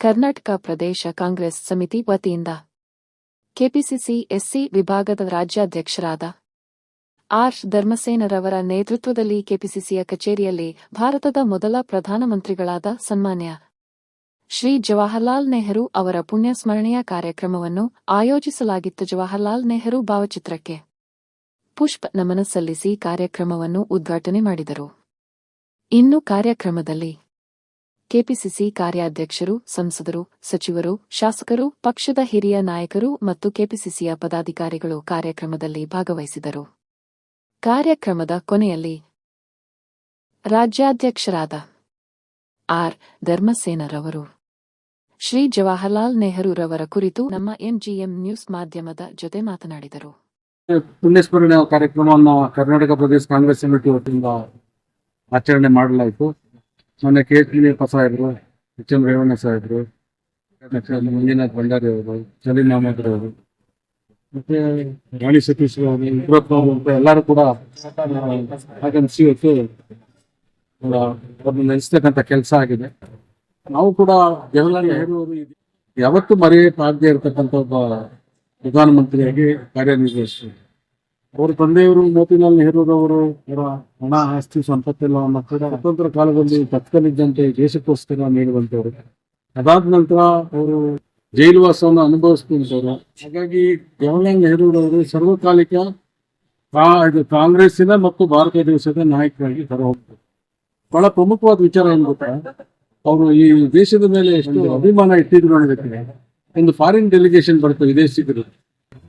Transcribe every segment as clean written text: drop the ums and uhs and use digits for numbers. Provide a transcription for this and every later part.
ಕರ್ನಾಟಕ ಪ್ರದೇಶ ಕಾಂಗ್ರೆಸ್ ಸಮಿತಿ ವತಿಯಿಂದ KPCC SC ವಿಭಾಗದ ರಾಜ್ಯಾಧ್ಯಕ್ಷರಾದ ಆರ್ ಧರ್ಮಸೇನರವರ ನೇತೃತ್ವದಲ್ಲಿ ಕೆಪಿಸಿಸಿಯ ಕಚೇರಿಯಲ್ಲಿ ಭಾರತದ ಮೊದಲ ಪ್ರಧಾನಮಂತ್ರಿಗಳಾದ ಸನ್ಮಾನ್ಯ ಶ್ರೀ ಜವಾಹರಲಾಲ್ ನೆಹರು ಅವರ ಪುಣ್ಯ ಸ್ಮರಣೆಯ ಕಾರ್ಯಕ್ರಮವನ್ನು ಆಯೋಜಿಸಲಾಗಿತ್ತು. ಜವಾಹರಲಾಲ್ ನೆಹರು ಭಾವಚಿತ್ರಕ್ಕೆ ಪುಷ್ಪ ನಮನ ಸಲ್ಲಿಸಿ ಕಾರ್ಯಕ್ರಮವನ್ನು ಉದ್ಘಾಟನೆ ಮಾಡಿದರು. ಇನ್ನು ಕಾರ್ಯಕ್ರಮದಲ್ಲಿ ಕೆಪಿಸಿಸಿ ಕಾರ್ಯಾಧ್ಯಕ್ಷರು, ಸಂಸದರು, ಸಚಿವರು, ಶಾಸಕರು, ಪಕ್ಷದ ಹಿರಿಯ ನಾಯಕರು ಮತ್ತು ಕೆಪಿಸಿಸಿಯ ಪದಾಧಿಕಾರಿಗಳು ಕಾರ್ಯಕ್ರಮದಲ್ಲಿ ಭಾಗವಹಿಸಿದರು. ಕಾರ್ಯಕ್ರಮದ ಕೊನೆಯಲ್ಲಿ ರಾಜ್ಯಾಧ್ಯಕ್ಷರಾದ ಆರ್ ಧರ್ಮಸೇನರವರು ಶ್ರೀ ಜವಾಹರಲಾಲ್ ನೆಹರೂರವರ ಕುರಿತು ನಮ್ಮ ಎಂಜಿಎಂ ನ್ಯೂಸ್ ಮಾಧ್ಯಮದ ಜೊತೆ ಮಾತನಾಡಿದರು. ಪುಣ್ಯಸ್ಮರಣೆ ಕಾರ್ಯಕ್ರಮವನ್ನು ಕರ್ನಾಟಕ ಪ್ರದೇಶ ಕಾಂಗ್ರೆಸ್ ಸಮಿತಿ ವತಿಯಿಂದ ಆಚರಣೆ ಮಾಡಲಾಯಿತು. ಮೊನ್ನೆ KH ಸಾಹೇಬರು, HM ರೇವಣ್ಣ ಸಾಹೇಬರು, ಮಂಜುನಾಥ್ ಭಂಡಾರಿ ಅವರು, ಸಲೀಂ ಅಹಮದ್ ಅವರು, ಮತ್ತೆ ರಾಣಿ ಸತೀಶ್ ಅವರು, ಉಗ್ರಪ್ಪ ಅವರು ಎಲ್ಲರೂ ಕೂಡ ಆಗಮಿಸಿ ಇವತ್ತು ಅವ್ರನ್ನ ನೆನೆಸ್ತಕ್ಕಂಥ ಕೆಲಸ ಆಗಿದೆ. ನಾವು ಕೂಡ ಜವಾಹರಲಾಲ್ ನೆಹರು ಅವರು ಯಾವತ್ತೂ ಮರೆಯಲಾಗದೇ ಇರತಕ್ಕಂಥ ಒಬ್ಬ ಪ್ರಧಾನಮಂತ್ರಿಯಾಗಿ ಕಾರ್ಯನಿರ್ವಹಿಸಿದರು. ಅವರ ತಂದೆಯವರು ಮೋತಿಲಾಲ್ ನೆಹರೂರವರು ಅವರ ಹಣ ಆಸ್ತಿ ಸಂಪತ್ತೆಲ್ಲವನ್ನು ಕೂಡ ಸ್ವತಂತ್ರ ಕಾಲದಲ್ಲಿ ತತ್ಕಲಿದ್ದಂತೆ ದೇಶಕ್ಕೋಸ್ಕರ ನೀಡುವಂತವರು. ಅದಾದ ನಂತರ ಅವರು ಜೈಲುವಾಸವನ್ನು ಅನುಭವಿಸುವಂತವರು. ಹಾಗಾಗಿ ಜವಾಹರಲಾಲ್ ನೆಹರೂರವರು ಸರ್ವಕಾಲಿಕ ಕಾಂಗ್ರೆಸ್ಸಿನ ಮತ್ತು ಭಾರತ ದೇಶದ ನಾಯಕರಾಗಿ ಹೊರಹೋಗ್ತಾರೆ. ಬಹಳ ಪ್ರಮುಖವಾದ ವಿಚಾರ ಏನು ಗೊತ್ತಾ, ಅವರು ಈ ದೇಶದ ಮೇಲೆ ಎಷ್ಟು ಅಭಿಮಾನ ಇಟ್ಟಿದ್ರು ಅನ್ನೋದಕ್ಕೆ ಒಂದು ಫಾರಿನ್ ಡೆಲಿಗೇಷನ್ ಬರುತ್ತೆ ವಿದೇಶಿಗರು.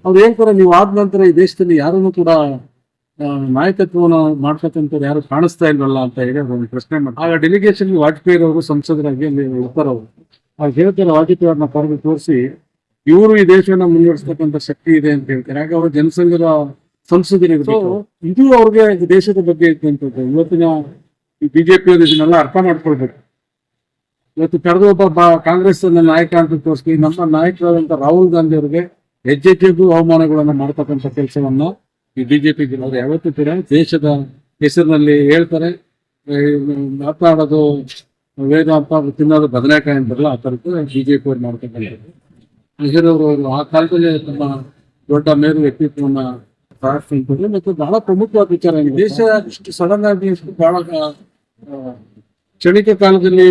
ಅವ್ರು ಹೇಳ್ತಾರೆ, ನೀವು ಆದ ನಂತರ ಈ ದೇಶದಲ್ಲಿ ಯಾರನ್ನು ಕೂಡ ನಾಯಕತ್ವವನ್ನು ಮಾಡ್ತಕ್ಕಂಥವ್ರು ಯಾರು ಕಾಣಿಸ್ತಾ ಇಲ್ವಲ್ಲ ಅಂತ ಹೇಳಿ ಒಂದು ಪ್ರಶ್ನೆ ಮಾಡಿ ಆಗ ಡೆಲಿಗೇಷನ್ ವಾಜಪೇಯಿ ಅವರು ಸಂಸದರಾಗಿ ಅಲ್ಲಿ ಇರ್ತಾರೆ. ಅವರು ಅವ್ರು ಹೇಳ್ತಾರೆ, ವಾಜಪೇಯಿ ಅವ್ರನ್ನ ಕರೆದು ತೋರಿಸಿ ಇವರು ಈ ದೇಶವನ್ನ ಮುನ್ನಡೆಸ್ತಕ್ಕಂಥ ಶಕ್ತಿ ಇದೆ ಅಂತ ಹೇಳ್ತಾರೆ. ಹಾಗೆ ಅವರು ಜನಸಂಘದ ಸಂಸದರಿರ್ಬೇಕು. ಇದು ಅವ್ರಿಗೆ ದೇಶದ ಬಗ್ಗೆ ಇದ್ದಂಥದ್ದು. ಇವತ್ತಿನ ಈ ಬಿಜೆಪಿಯವರು ಇದನ್ನೆಲ್ಲ ಅರ್ಥ ಮಾಡ್ಕೊಳ್ಬೇಕು. ಇವತ್ತು ಕರೆದು ಒಬ್ಬ ಕಾಂಗ್ರೆಸ್ ನಾಯಕ ಅಂತ ತೋರಿಸಿ ನಮ್ಮ ನಾಯಕರಾದಂಥ ರಾಹುಲ್ ಗಾಂಧಿ ಅವರಿಗೆ ಹೆಜ್ಜೆಗೂ ಅವಮಾನಗಳನ್ನು ಮಾಡ್ತಕ್ಕಂಥ ಕೆಲಸವನ್ನ ಈ ಬಿಜೆಪಿ ಜನರು ಯಾವತ್ತೂ ಕೂಡ ದೇಶದ ಹೆಸರಿನಲ್ಲಿ ಹೇಳ್ತಾರೆ. ಮಾತನಾಡೋದು ವೇದ ಅಂತ ತಿನ್ನೋದು ಬದನೆಕಾಯಿ ಅಂತಾರಲ್ಲ, ಆ ಥರದ್ದು ಬಿಜೆಪಿ ಅವ್ರು ಮಾಡ್ತಕ್ಕಂಥದ್ದು. ನೆಹರೂರವರು ಆ ಕಾಲದಲ್ಲಿ ತಮ್ಮ ದೊಡ್ಡ ಮೇರು ವ್ಯಕ್ತಿತ್ವವನ್ನ ಪ್ರಾರ್ಥಿಸಿದ್ರು. ಮತ್ತು ಬಹಳ ಪ್ರಮುಖವಾದ ವಿಚಾರ ಏನಿದೆ, ದೇಶ ಇಷ್ಟು ಸಡನ್ ಆಗಿ ಬಹಳ ಕ್ಷಣಿಕ ಕಾಲದಲ್ಲಿ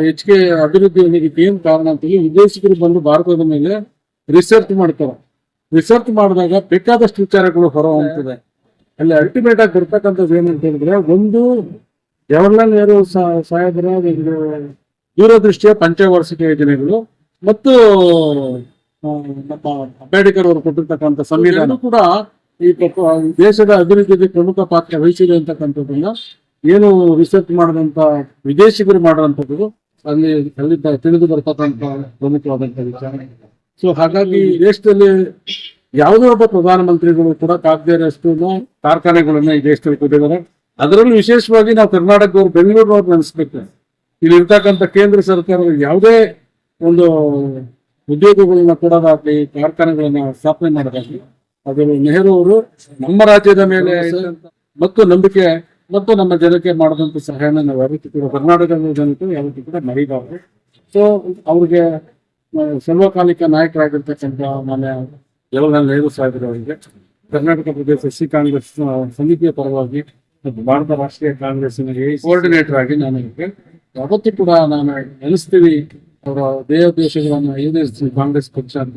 ಹೆಚ್ಚಿಗೆ ಅಭಿವೃದ್ಧಿ ಹೊಂದೋದಕ್ಕೆ ಏನ್ ಕಾರಣ ಅಂತೇಳಿ ವಿದೇಶಿಗರು ಬಂದು ಭಾರತದ ಮೇಲೆ ರಿಸರ್ಚ್ ಮಾಡ್ತಾರೆ. ರಿಸರ್ಚ್ ಮಾಡಿದಾಗ ಬೇಕಾದಷ್ಟು ವಿಚಾರಗಳು ಹೊರ ಹೊಮ್ಮುತ್ತದೆ. ಅಲ್ಲಿ ಅಲ್ಟಿಮೇಟ್ ಆಗಿ ಬರ್ತಕ್ಕಂಥದ್ದು ಏನಂತ ಹೇಳಿದ್ರೆ, ಒಂದು ಜವಾಹರಲಾಲ್ ನೆಹರು ಸಾಹೇಬರ ಒಂದು ದೂರದೃಷ್ಟಿಯ ಪಂಚವಾರ್ಷಿಕ ಯೋಜನೆಗಳು ಮತ್ತು ನಮ್ಮ ಅಂಬೇಡ್ಕರ್ ಅವರು ಕೊಟ್ಟಿರ್ತಕ್ಕಂಥ ಸಂವಿಧಾನ ಕೂಡ ಈ ದೇಶದ ಅಭಿವೃದ್ಧಿಗೆ ಪ್ರಮುಖ ಪಾತ್ರ ವಹಿಸಿದೆ ಅಂತಕ್ಕಂಥದ್ದನ್ನ ಏನು ರಿಸರ್ಚ್ ಮಾಡಿದಂತ ವಿದೇಶಿಗರು ಮಾಡುವಂಥದ್ದು ಅಲ್ಲಿ ತಿಳಿದು ಬರ್ತಕ್ಕಂಥ ಪ್ರಮುಖವಾದಂಥ ವಿಚಾರ. ಸೊ ಹಾಗಾಗಿ ದೇಶದಲ್ಲಿ ಯಾವುದೇ ಒಬ್ಬ ಪ್ರಧಾನಮಂತ್ರಿಗಳು ಕೂಡ ಕಾಗದಷ್ಟು ಕಾರ್ಖಾನೆಗಳನ್ನ ಈ ದೇಶದಲ್ಲಿ ಕೊಟ್ಟಿದ್ದಾರೆ. ಅದರಲ್ಲೂ ವಿಶೇಷವಾಗಿ ನಾವು ಕರ್ನಾಟಕದವ್ರು, ಬೆಂಗಳೂರಿನವ್ರು ನೆನೆಸ್ಬೇಕು. ಇಲ್ಲಿ ಇರ್ತಕ್ಕಂಥ ಕೇಂದ್ರ ಸರ್ಕಾರ ಯಾವುದೇ ಒಂದು ಉದ್ಯೋಗಗಳನ್ನ ಕೊಡೋದಾಗ್ಲಿ, ಕಾರ್ಖಾನೆಗಳನ್ನ ಸ್ಥಾಪನೆ ಮಾಡೋದಾಗ್ಲಿ, ಅದು ನೆಹರು ಅವರು ನಮ್ಮ ರಾಜ್ಯದ ಮೇಲೆ ಮತ್ತು ನಂಬಿಕೆ ಮತ್ತು ನಮ್ಮ ಜನಕ್ಕೆ ಮಾಡಿದಂಥ ಸಹಾಯನ ನಾವು ಯಾವತ್ತೂ ಕೂಡ ಕರ್ನಾಟಕದ ಜನತೆ ಯಾವತ್ತೂ ಕೂಡ ಮರಿಬಾರದು. ಸೊ ಅವ್ರಿಗೆ ಸರ್ವಕಾಲಿಕ ನಾಯಕರಾಗಿರ್ತಕ್ಕಂಥ ಮಾನ್ಯ ಜವಾಹರಲಾಲ್ ನೆಹರು ಸಾಹೇಬರವರಿಗೆ ಕರ್ನಾಟಕ ಪ್ರದೇಶ ಎಸ್ಸಿ ಕಾಂಗ್ರೆಸ್ ಸಮಿತಿಯ ಪರವಾಗಿ ಮತ್ತು ಭಾರತ ರಾಷ್ಟ್ರೀಯ ಕಾಂಗ್ರೆಸ್ಸಿನ ಕೋಆರ್ಡಿನೇಟರ್ ಆಗಿ ನಾನು ಯಾವತ್ತೂ ಕೂಡ ನಾನು ನೆನೆಸ್ತೀವಿ. ಅವರ ದೇಶಗಳನ್ನು ಈಡೇರಿಸಿ ಕಾಂಗ್ರೆಸ್ ಪಕ್ಷ ಅಂತ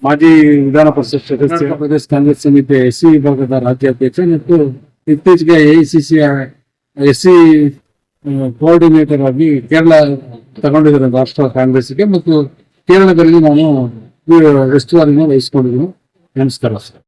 ಮಾಜಿ ವಿಧಾನ ಪರಿಷತ್ ಸದಸ್ಯ, ಪ್ರದೇಶ ಕಾಂಗ್ರೆಸ್ ಸಮಿತಿಯ ಎಸ್ಸಿ ವಿಭಾಗದ ರಾಜ್ಯಾಧ್ಯಕ್ಷ ಮತ್ತು ಇತ್ತೀಚೆಗೆ AICC ಎಸ್ಸಿ ಕೋಆರ್ಡಿನೇಟರ್ ಆಗಿ ಕೇರಳ ತಗೊಂಡಿದ್ದಾರೆ ರಾಷ್ಟ್ರ ಕಾಂಗ್ರೆಸ್ಗೆ. ಮತ್ತು ಕೇರಳದಲ್ಲಿ ನಾನು ಉಸ್ತುವಾರಿನ ವಹಿಸ್ಕೊಂಡಿದ್ದೀನಿ. ನಮಸ್ಕಾರ ಸರ್.